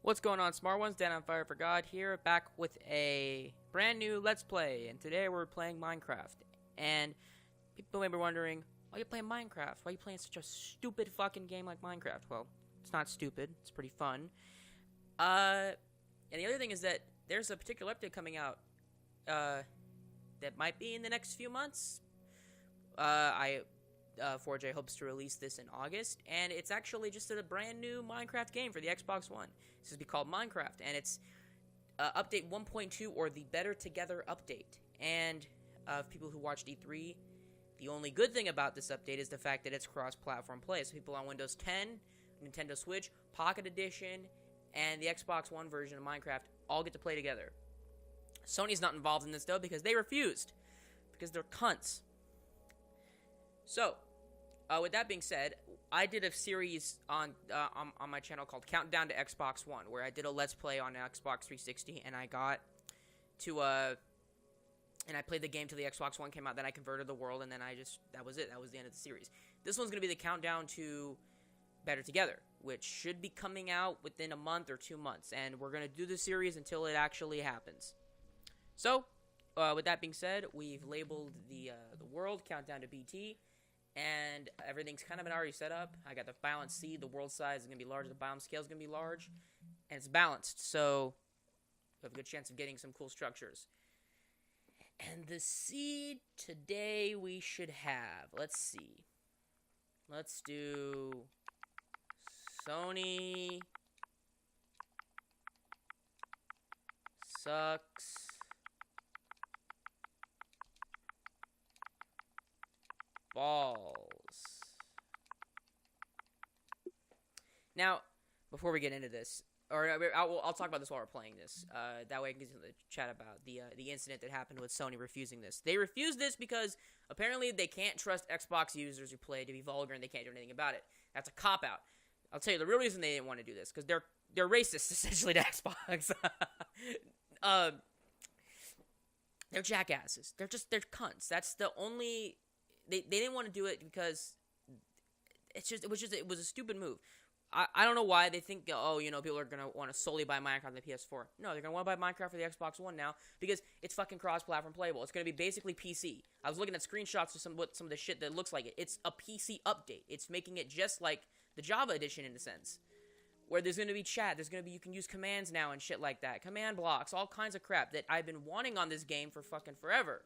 What's going on, smart ones? Dan on Fire for God here, back with a brand new Let's Play, and today we're playing Minecraft. And people may be wondering, why are you playing Minecraft? Why are you playing such a stupid fucking game like Minecraft? Well, it's not stupid. It's pretty fun. And the other thing is that there's a particular update coming out that might be in the next few months. 4J hopes to release this in August, and it's actually just a brand new Minecraft game for the Xbox One. This is be called Minecraft, and it's update 1.2, or the Better Together update. And people who watched E3, the only good thing about this update is the fact that it's cross-platform play. So people on Windows 10, Nintendo Switch, Pocket Edition, and the Xbox One version of Minecraft all get to play together. Sony's not involved in this, though, because they refused. Because they're cunts. So, with that being said, I did a series on my channel called Countdown to Xbox One, where I did a Let's Play on Xbox 360, and I got to, and I played the game till the Xbox One came out, then I converted the world, and then that was it. That was the end of the series. This one's going to be the countdown to Better Together, which should be coming out within a month or 2 months, and we're going to do the series until it actually happens. So, with that being said, we've labeled the world Countdown to BT, and everything's kind of been already set up. I got the balanced seed, the world size is going to be large, the biome scale is going to be large, and it's balanced, so we have a good chance of getting some cool structures. And the seed today we should have, let's see, let's do Sony sucks balls. Now, before we get into this, or I'll talk about this while we're playing this. That way I can get to the chat about the incident that happened with Sony refusing this. They refused this because apparently they can't trust Xbox users who play to be vulgar, and they can't do anything about it. That's a cop-out. I'll tell you the real reason they didn't want to do this, because they're racist, essentially, to Xbox. They're jackasses. They're cunts. That's the only... They didn't want to do it because it was a stupid move. I don't know why they think, oh, you know, people are gonna want to solely buy Minecraft on the PS4. No, they're gonna want to buy Minecraft for the Xbox One now because it's fucking cross-platform playable. It's gonna be basically PC. I was looking at screenshots of some of the shit that looks like it. It's a PC update. It's making it just like the Java edition in a sense, where there's gonna be chat. You can use commands now and shit like that. Command blocks, all kinds of crap that I've been wanting on this game for fucking forever.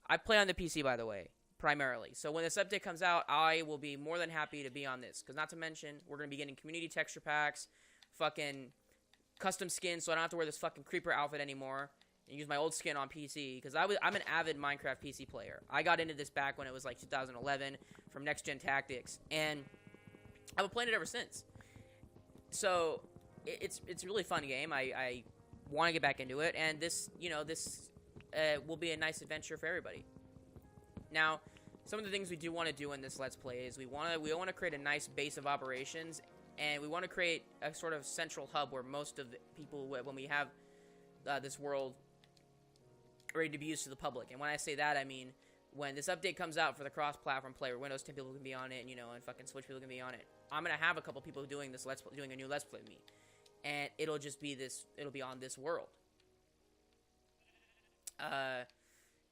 I play on the PC, by the way. Primarily. So when this update comes out, I will be more than happy to be on this. Because not to mention, we're going to be getting community texture packs, fucking custom skins, so I don't have to wear this fucking creeper outfit anymore, and use my old skin on PC. Because I'm an avid Minecraft PC player. I got into this back when it was like 2011 from Next Gen Tactics, and I've been playing it ever since. So it's a really fun game. I want to get back into it, and this will be a nice adventure for everybody. Now, some of the things we do want to do in this Let's Play is we want to create a nice base of operations, and we want to create a sort of central hub where most of the people, when we have this world ready to be used to the public. And when I say that, I mean when this update comes out for the cross-platform play, where Windows 10 people can be on it, and fucking Switch people can be on it, I'm gonna have a couple people doing this doing a new Let's Play with me, and it'll be on this world.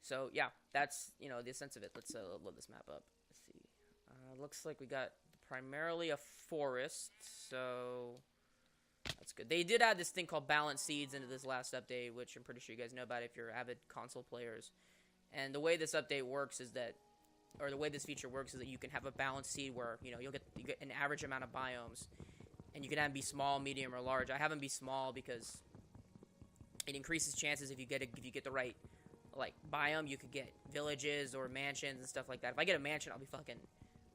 So, yeah, that's, the sense of it. Let's load this map up. Let's see. Looks like we got primarily a forest, so that's good. They did add this thing called balanced seeds into this last update, which I'm pretty sure you guys know about if you're avid console players. And the way this update works is that, or the way this feature works is that you can have a balanced seed where, you get an average amount of biomes, and you can have them be small, medium, or large. I have them be small because it increases chances if you get the right, like, biome. You could get villages or mansions and stuff like that. If I get a mansion,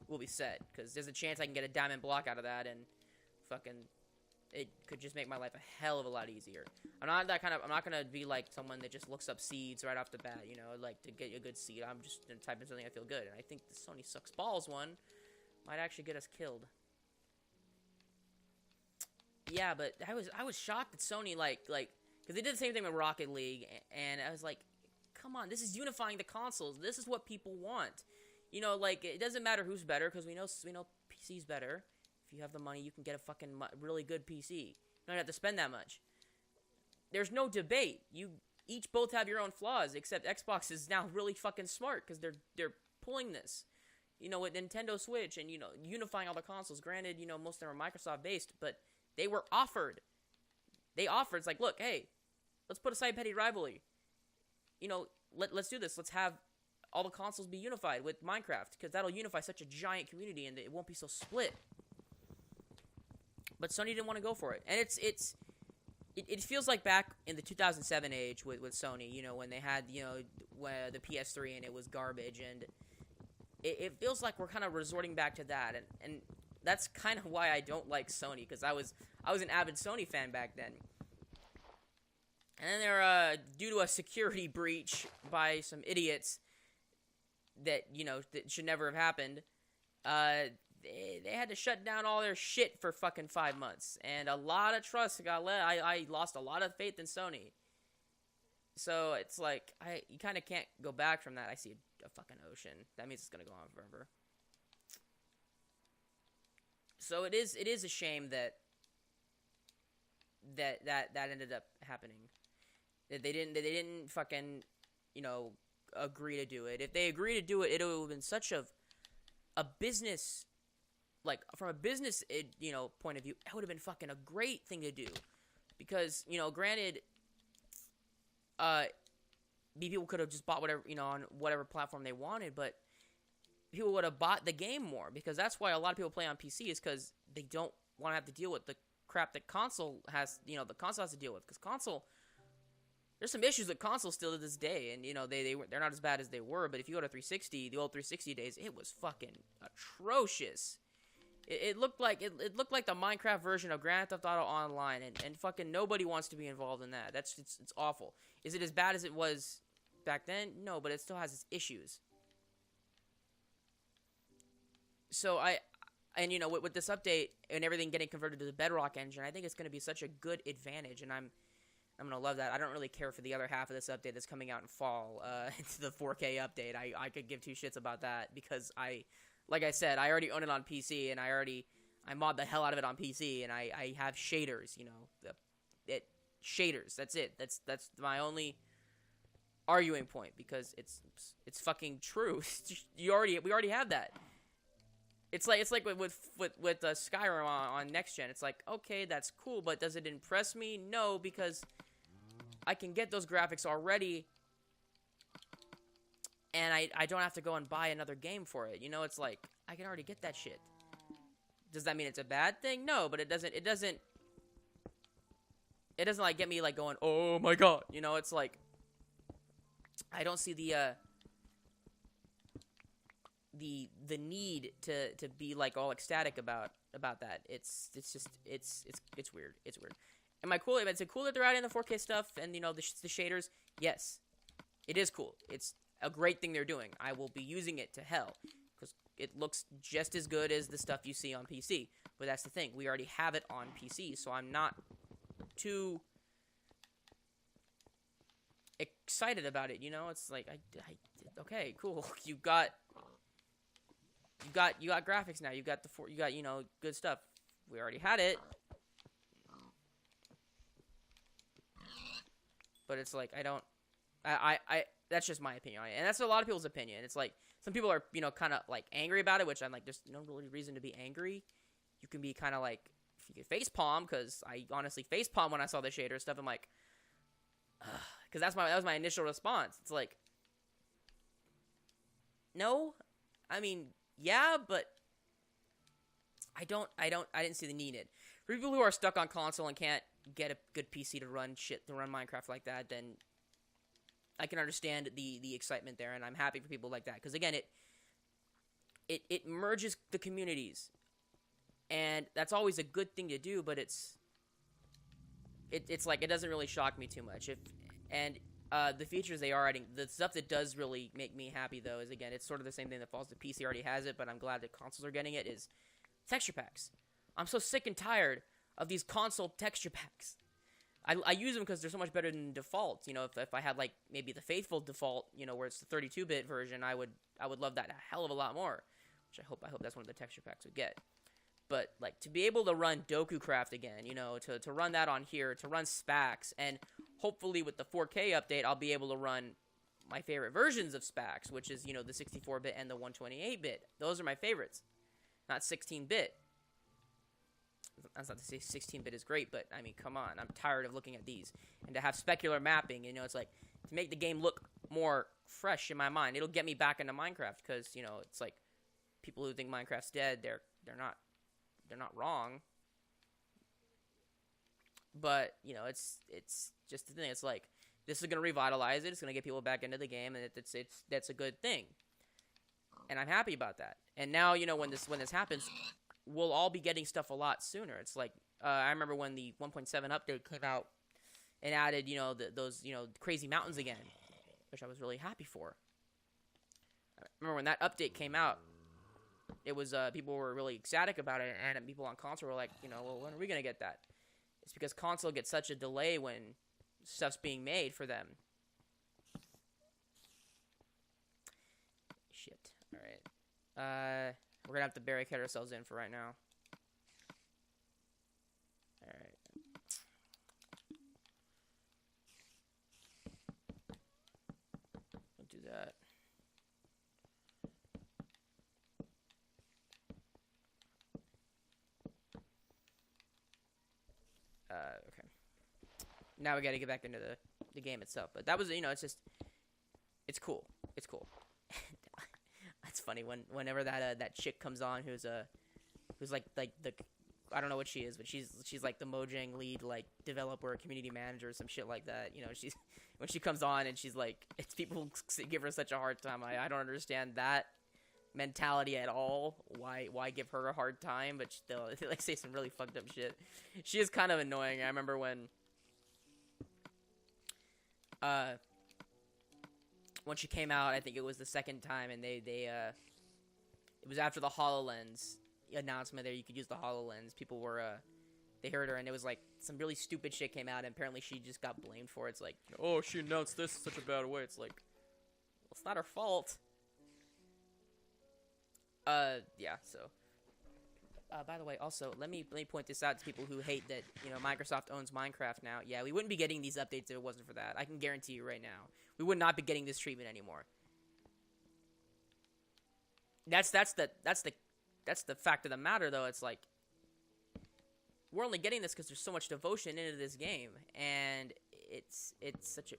we'll be set, because there's a chance I can get a diamond block out of that, and it could just make my life a hell of a lot easier. I'm not gonna be like someone that just looks up seeds right off the bat, like, to get a good seed. I'm just gonna type in something I feel good, and I think the Sony sucks balls one might actually get us killed. Yeah, but I was shocked that Sony, like, because they did the same thing with Rocket League, and I was like, come on, this is unifying the consoles. This is what people want. Like, it doesn't matter who's better, because we know PC's better. If you have the money, you can get a fucking really good PC. don't have to spend that much. There's no debate. You each both have your own flaws, except Xbox is now really fucking smart because they're pulling this, with Nintendo Switch and unifying all the consoles. Granted, most of them are Microsoft based, but they were offered. It's like, look, hey, let's put aside petty rivalry. Let's do this. Let's have all the consoles be unified with Minecraft because that'll unify such a giant community and it won't be so split. But Sony didn't want to go for it, and it feels like back in the 2007 age with Sony, when they had, the PS3 and it was garbage, and it feels like we're kind of resorting back to that, and that's kind of why I don't like Sony, because I was an avid Sony fan back then. And then they're, due to a security breach by some idiots that, that should never have happened, they had to shut down all their shit for fucking 5 months. And a lot of trust got let. I lost a lot of faith in Sony. So it's like, you kind of can't go back from that. I see a fucking ocean. That means it's going to go on forever. So it is a shame that ended up happening. That they didn't fucking, agree to do it. If they agreed to do it, it would have been such a business, like, from a business, point of view, it would have been fucking a great thing to do. Because, granted, people could have just bought whatever, on whatever platform they wanted, but people would have bought the game more, because that's why a lot of people play on PC, is because they don't want to have to deal with the crap that console has, the console has to deal with, because console, there's some issues with console still to this day, and, they're not as bad as they were, but if you go to 360, the old 360 days, it was fucking atrocious. It looked like the Minecraft version of Grand Theft Auto Online, and fucking nobody wants to be involved in that. It's awful. Is it as bad as it was back then? No, but it still has its issues. So with this update and everything getting converted to the Bedrock engine, I think it's going to be such a good advantage, and I'm going to love that. I don't really care for the other half of this update that's coming out in fall. It's the 4K update. I could give two shits about that, because like I said, I already own it on PC, and I mod the hell out of it on PC, and I have shaders, shaders. That's it. That's my only arguing point, because it's fucking true. We already have that. It's like with Skyrim on next gen. It's like, okay, that's cool, but does it impress me? No, because I can get those graphics already, and I don't have to go and buy another game for it. It's like, I can already get that shit. Does that mean it's a bad thing? No, but it doesn't like get me like going, oh my god. It's like, I don't see the need to be like all ecstatic about that. It's weird. It's weird. Am I cool? Is it cool that they're adding the 4K stuff and the shaders? Yes, it is cool. It's a great thing they're doing. I will be using it to hell, because it looks just as good as the stuff you see on PC. But that's the thing, we already have it on PC, so I'm not too excited about it. It's like, okay, cool. You got graphics now. You got good stuff. We already had it. But it's like, I that's just my opinion on it. And that's a lot of people's opinion. It's like, some people are, kind of like angry about it, which I'm like, there's no really reason to be angry. You can be kind of like, if you can facepalm, because I honestly facepalm when I saw the shader stuff. I'm like, because that was my initial response. It's like, no, I mean, yeah, but I didn't see the need in it. For people who are stuck on console and can't get a good PC to run Minecraft like that, then I can understand the excitement there, and I'm happy for people like that, because again, it merges the communities, and that's always a good thing to do. But it's like, it doesn't really shock me too much. The features they are adding, the stuff that does really make me happy, though, is, again, it's sort of the same thing that falls to PC already has it, but I'm glad that consoles are getting it, is texture packs. I'm so sick and tired of these console texture packs. I use them because they're so much better than default. If I had, like, maybe the faithful default, where it's the 32-bit version, I would love that a hell of a lot more, which I hope that's one of the texture packs would get. But like to be able to run DokuCraft again, to run that on here, to run SPAX, and hopefully with the 4K update, I'll be able to run my favorite versions of SPAX, which is, the 64-bit and the 128-bit. Those are my favorites, not 16-bit. That's not to say 16-bit is great, but I mean, come on, I'm tired of looking at these. And to have specular mapping, it's like to make the game look more fresh in my mind. It'll get me back into Minecraft because, it's like people who think Minecraft's dead, they're not wrong. But, it's just the thing. It's like this is going to revitalize it. It's going to get people back into the game, and that's a good thing. And I'm happy about that. And now, when this happens, we'll all be getting stuff a lot sooner. It's like I remember when the 1.7 update came out and added, those crazy mountains again, which I was really happy for. I remember when that update came out, it was people were really ecstatic about it, and people on console were like, well, when are we gonna get that? It's because console gets such a delay when stuff's being made for them. Shit. All right. We're gonna have to barricade ourselves in for right now. All right. Don't do that. Okay. Now we gotta get back into the game itself. But that was, it's cool. It's cool. It's funny whenever that chick comes on who's like the I don't know what she is, but she's like the Mojang lead like developer, community manager, or some shit like that. She's when she comes on and she's like, it's people give her such a hard time. I don't understand that mentality at all. Why give her a hard time? But they'll like say some really fucked up shit. She is kind of annoying. I remember when she came out, I think it was the second time, and it was after the HoloLens announcement there you could use the HoloLens. People were they heard her, and it was like some really stupid shit came out, and apparently she just got blamed for it. It's like, oh, she announced this in such a bad way. It's like, well, it's not her fault. Yeah, so by the way, also let me point this out to people who hate that Microsoft owns Minecraft now. Yeah, we wouldn't be getting these updates if it wasn't for that. I can guarantee you right now. We would not be getting this treatment anymore. That's the fact of the matter, though. It's like we're only getting this because there's so much devotion into this game, and it's such a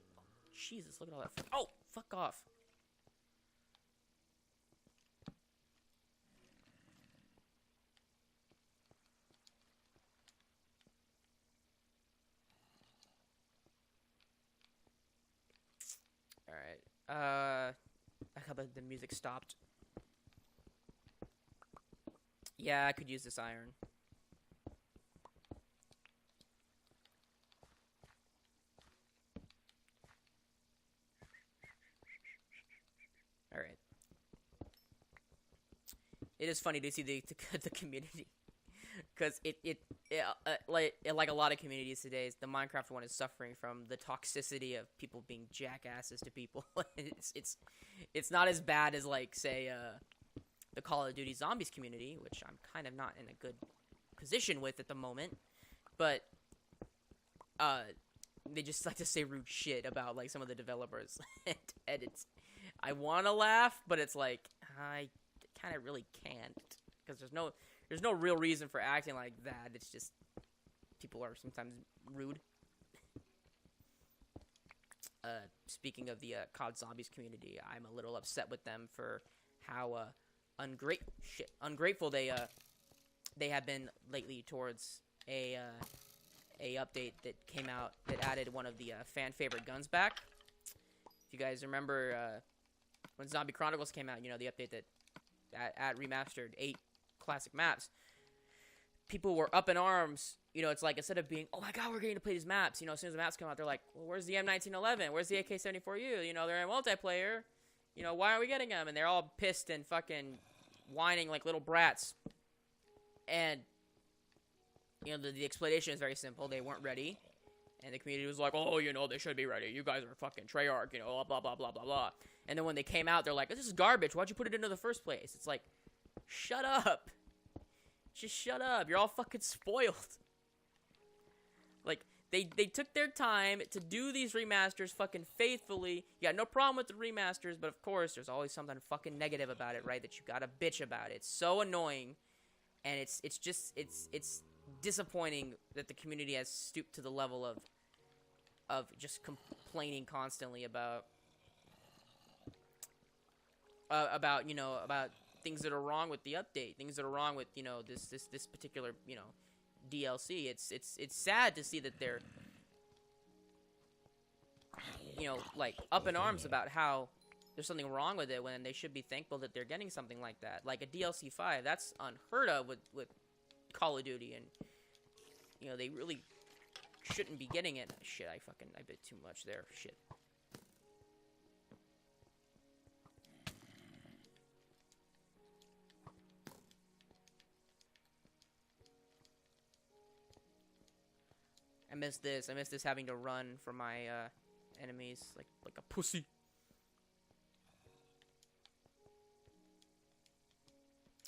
Jesus. Look at all that. Oh, fuck off. Alright, how about the music stopped? Yeah, I could use this iron. Alright. It is funny to see the community. Because like a lot of communities today, the Minecraft one is suffering from the toxicity of people being jackasses to people. It's not as bad as like say the Call of Duty Zombies community, which I'm kind of not in a good position with at the moment. But they just like to say rude shit about like some of the developers, and I want to laugh, but it's like I kind of really can't because there's no real reason for acting like that. It's just people are sometimes rude. Speaking of the COD Zombies community, I'm a little upset with them for how ungrateful they have been lately towards a update that came out that added one of the fan favorite guns back. If you guys remember when Zombie Chronicles came out, the update that remastered 8 classic maps, people were up in arms. It's like instead of being, oh my god, we're getting to play these maps, as soon as the maps come out, they're like, well, where's the M1911? Where's the AK-74U? They're in multiplayer. Why aren't we getting them? And they're all pissed and fucking whining like little brats. And the explanation is very simple. They weren't ready. And the community was like, oh, they should be ready. You guys are fucking Treyarch, blah, blah, blah, blah, blah, blah. And then when they came out, they're like, this is garbage. Why'd you put it into the first place? It's like, shut up. Just shut up. You're all fucking spoiled. Like, they took their time to do these remasters fucking faithfully. You got no problem with the remasters, but of course, there's always something fucking negative about it, right? That you gotta bitch about. It's so annoying, and it's disappointing that the community has stooped to the level of just complaining constantly about things that are wrong with the update, things that are wrong with this particular DLC. It's sad to see that they're like up in arms about how there's something wrong with it when they should be thankful that they're getting something like that, like a DLC 5. That's unheard of with Call of Duty, and they really shouldn't be getting it. Shit, I bit too much there. Shit. I miss this. I miss this having to run from my enemies like a pussy.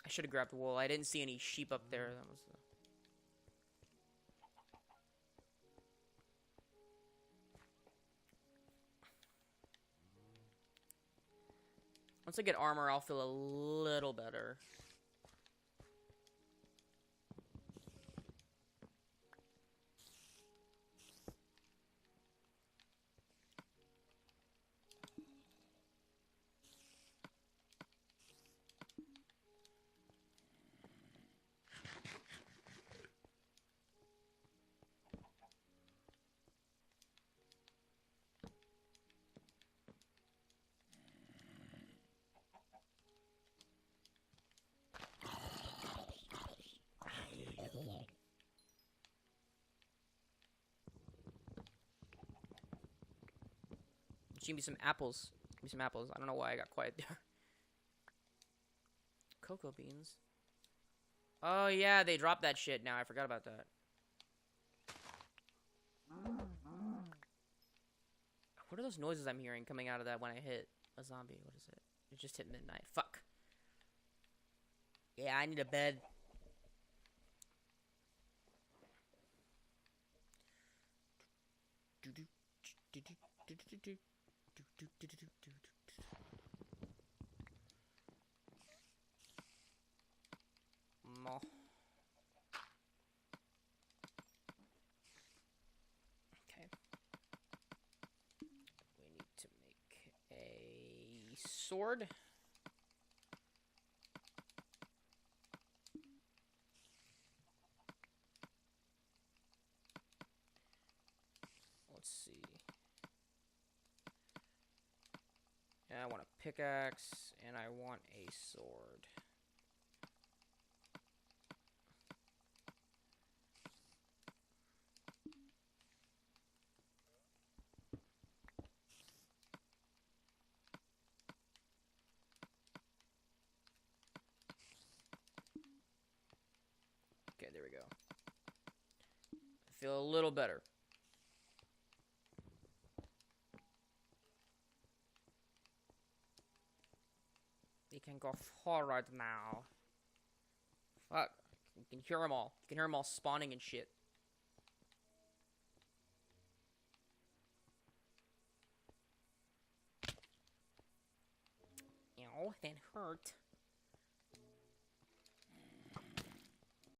I should have grabbed wool. I didn't see any sheep up there. That was. Once I get armor, I'll feel a little better. Give me some apples. Give me some apples. I don't know why I got quiet there. Cocoa beans. Oh yeah, they dropped that shit now. I forgot about that. What are those noises I'm hearing coming out of that when I hit a zombie? What is it? It just hit midnight. Fuck. Yeah, I need a bed. Okay. We need to make a sword. Let's see. And I want a pickaxe, and I want a sword. Okay, there we go. I feel a little better. We can go forward now. Fuck. You can hear them all. You can hear them all spawning and shit. Ow, that hurt.